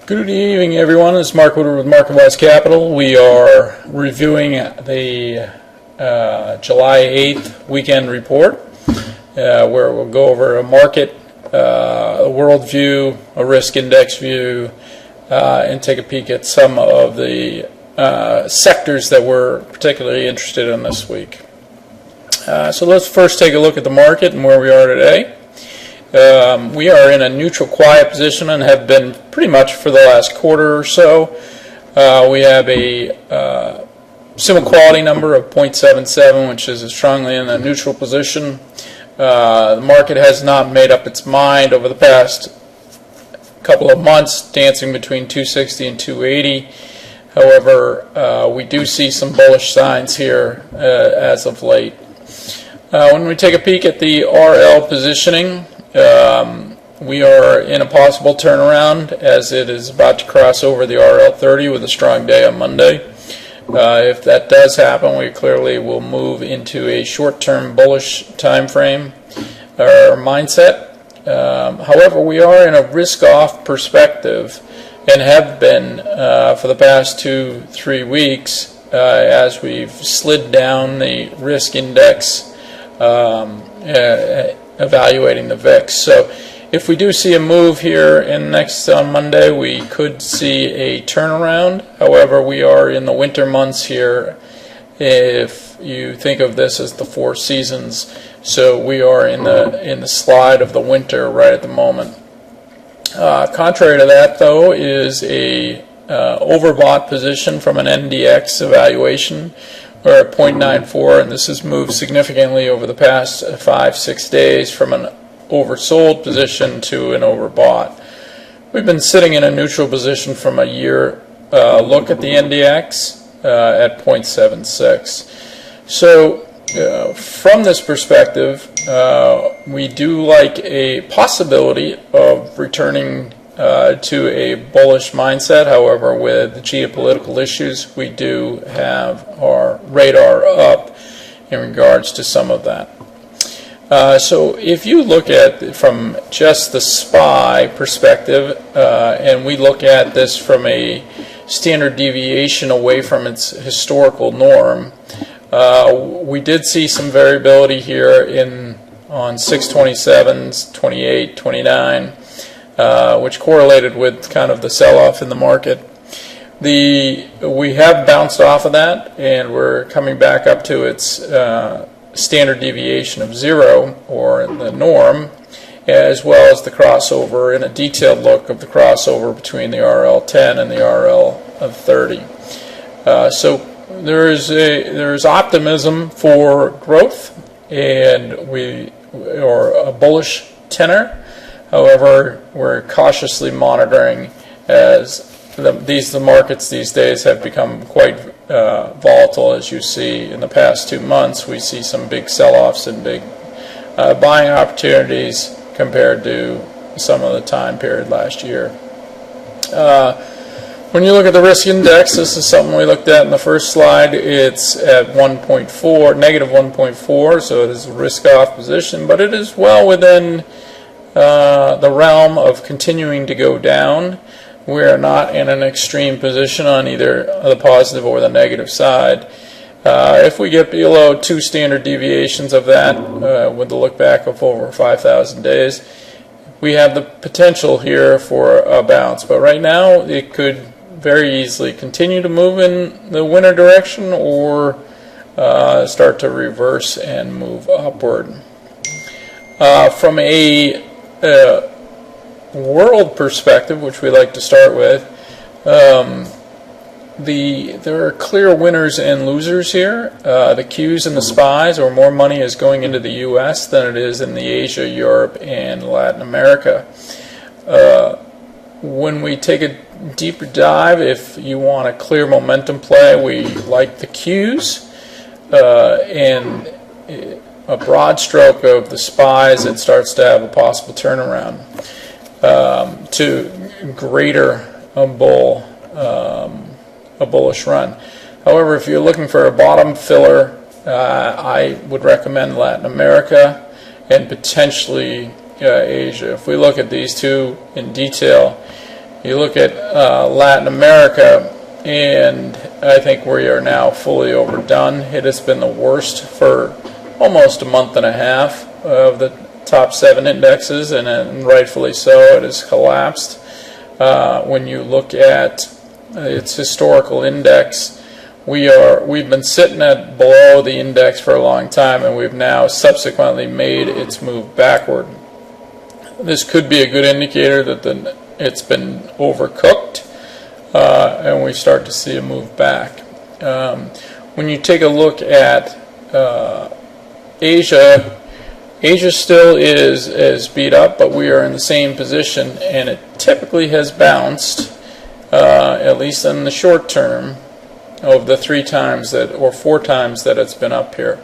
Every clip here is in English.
Good evening, everyone. This is Mark Woodward with Marketwise Capital. We are reviewing the July 8th weekend report, where we'll go over a market, a world view, a risk index view, and take a peek at some of the sectors that we're particularly interested in this week. So let's first take a look at the market and where we are today. We are in a neutral quiet position and have been pretty much for the last quarter or so. We have a similar quality number of 0.77, which is strongly in a neutral position. The market has not made up its mind over the past couple of months, dancing between 260 and 280. However, we do see some bullish signs here as of late. When we take a peek at the RL positioning, we are in a possible turnaround as it is about to cross over the RL30 with a strong day on Monday. If that does happen, we clearly will move into a short-term bullish time frame or mindset. However, we are in a risk-off perspective and have been for the past 2-3 weeks as we've slid down the risk index, evaluating the VIX. So if we do see a move here on Monday, we could see a turnaround. However, we are in the winter months here, if you think of this as the four seasons. So we are in the slide of the winter right at the moment. Contrary to that, though, is a overbought position from an NDX evaluation. We're at 0.94, and this has moved significantly over the past 5-6 days from an oversold position to an overbought. We've been sitting in a neutral position from a year look at the NDX at 0.76. So from this perspective, we do like a possibility of returning to a bullish mindset. Lowever, with the geopolitical issues, we do have our radar up in regards to some of that. So if you look at from just the SPY perspective, and we look at this from a standard deviation away from its historical norm, we did see some variability here on 627s, 28, 29, which correlated with kind of the sell-off in the market. We have bounced off of that, and we're coming back up to its standard deviation of 0, or the norm, as well as the crossover, and a detailed look of the crossover between the RL10 and the RL30. So there's optimism for growth, and or a bullish tenor. However, we're cautiously monitoring as the markets these days have become quite volatile. As you see in the past 2 months, we see some big sell-offs and big buying opportunities compared to some of the time period last year. When you look at the risk index, this is something we looked at in the first slide. It's at 1.4, negative 1.4, so it is a risk-off position, but it is well within the realm of continuing to go down. We are not in an extreme position on either the positive or the negative side. If we get below 2 standard deviations of that, with the look back of over 5,000 days, we have the potential here for a bounce. But right now, it could very easily continue to move in the winter direction or start to reverse and move upward. From a world perspective, which we like to start with, there are clear winners and losers here. The Qs and the SPYs, or more money is going into the U.S. than it is in the Asia, Europe, and Latin America. When we take a deeper dive, if you want a clear momentum play, we like the Qs, and a broad stroke of the SPYs, it starts to have a possible turnaround to greater a bullish run. However, if you're looking for a bottom filler, I would recommend Latin America and potentially Asia. If we look at these two in detail, You look at Latin America, and I think we are now fully overdone. It has been the worst for almost a month and a half of the top 7 indexes, and rightfully so. It has collapsed. When you look at its historical index, we've been sitting at below the index for a long time, and we've now subsequently made its move backward. This could be a good indicator that it's been overcooked, and we start to see a move back. When you take a look at Asia, Asia still is beat up, but we are in the same position, and it typically has bounced, at least in the short term, of the 3 times that, or 4 times that it's been up here.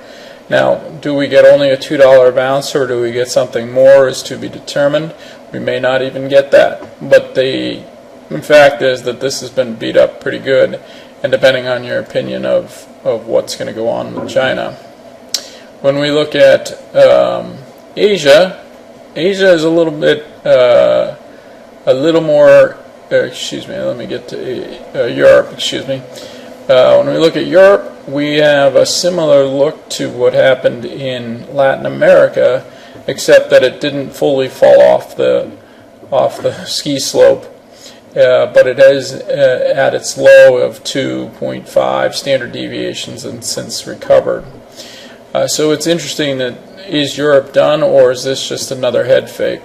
Now, do we get only a $2 bounce, or do we get something more, is to be determined. We may not even get that, but the fact is that this has been beat up pretty good, and depending on your opinion of what's going to go on with China. When we look at Asia, Asia is a little bit, a little more, excuse me, let me get to Europe, excuse me. When we look at Europe, we have a similar look to what happened in Latin America, except that it didn't fully fall off the ski slope, but it is at its low of 2.5 standard deviations and since recovered. So it's interesting that, is Europe done, or is this just another head fake?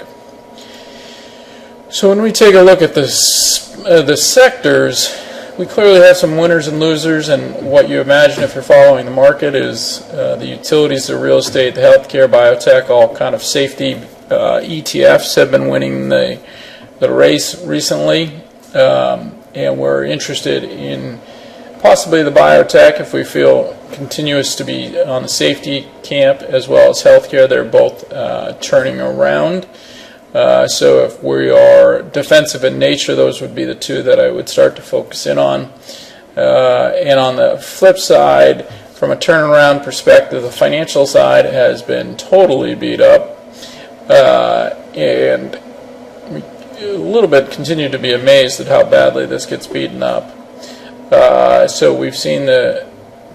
So when we take a look at the sectors, we clearly have some winners and losers, and what you imagine if you're following the market is the utilities, the real estate, the healthcare, biotech, all kind of safety ETFs have been winning the race recently, and we're interested in possibly the biotech if we feel continues to be on the safety camp, as well as healthcare. They're both turning around. So if we are defensive in nature, those would be the 2 that I would start to focus in on. And on the flip side, from a turnaround perspective, the financial side has been totally beat up, and we a little bit continue to be amazed at how badly this gets beaten up. So we've seen the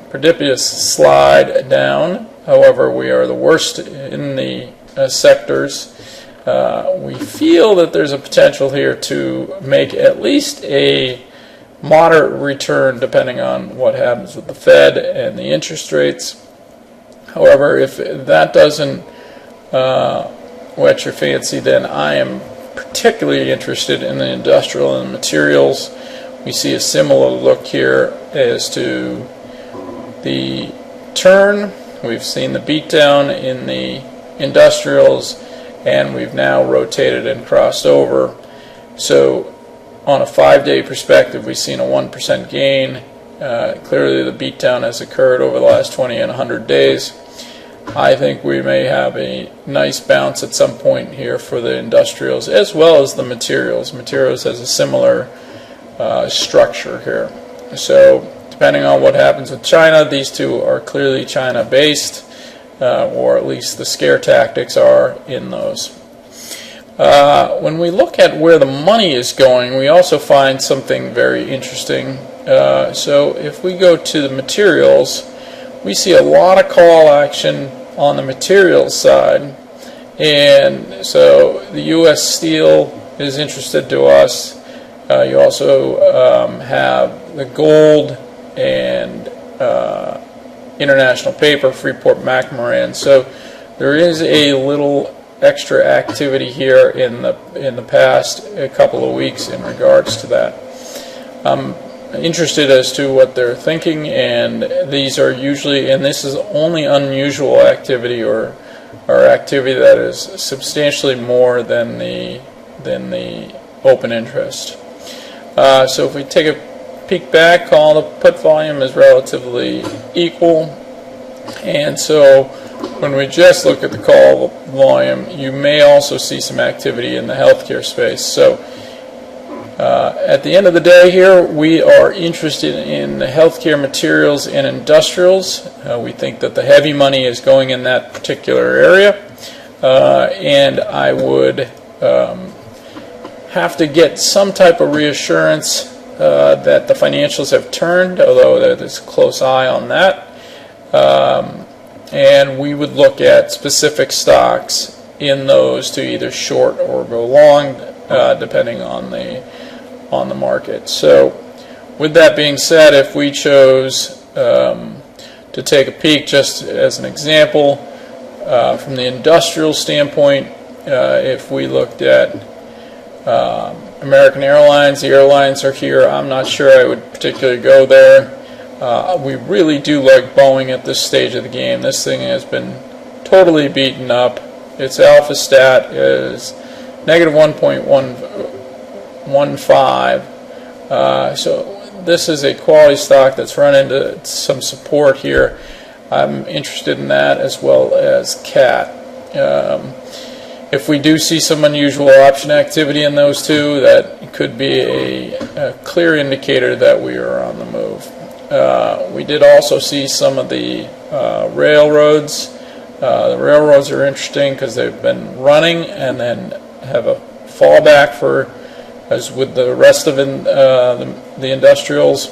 precipitous slide down. However, we are the worst in the sectors. We feel that there's a potential here to make at least a moderate return depending on what happens with the Fed and the interest rates. However, if that doesn't whet your fancy, then I am particularly interested in the industrial and materials. We see a similar look here as to the turn. We've seen the beatdown in the industrials, and we've now rotated and crossed over. So on a 5-day perspective, we've seen a 1% gain. Clearly the beatdown has occurred over the last 20 and 100 days. I think we may have a nice bounce at some point here for the industrials as well as the materials. Materials has a similar structure here. So depending on what happens with China, these 2 are clearly China-based, or at least the scare tactics are in those. When we look at where the money is going, we also find something very interesting. So if we go to the materials, we see a lot of call action on the materials side, and so the U.S. steel is interested to us. You also have the gold and international paper, Freeport-McMoRan. So there is a little extra activity here in the past couple of weeks in regards to that. I'm interested as to what they're thinking, and these are usually, and this is only unusual activity or activity that is substantially more than the open interest. So if we take a peek back, all the put volume is relatively equal, and so when we just look at the call volume, you may also see some activity in the healthcare space. So at the end of the day here, we are interested in the healthcare, materials, and industrials. We think that the heavy money is going in that particular area, and I would have to get some type of reassurance that the financials have turned, although there's a close eye on that. And we would look at specific stocks in those to either short or go long, depending on the market. So with that being said, if we chose to take a peek, just as an example, from the industrial standpoint, if we looked at American Airlines, the airlines are here. I'm not sure I would particularly go there. We really do like Boeing at this stage of the game. This thing has been totally beaten up. Its alpha stat is negative 1.15. So this is a quality stock that's run into some support here. I'm interested in that, as well as CAT. If we do see some unusual option activity in those two, that could be a clear indicator that we are on the move. We did also see some of the railroads. The railroads are interesting because they've been running and then have a fallback for, as with the rest of the industrials.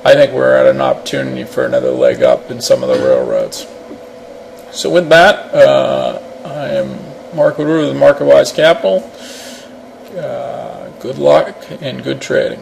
I think we're at an opportunity for another leg up in some of the railroads. So with that, I am Mark Woodward with Marketwise Capital. Good luck and good trading.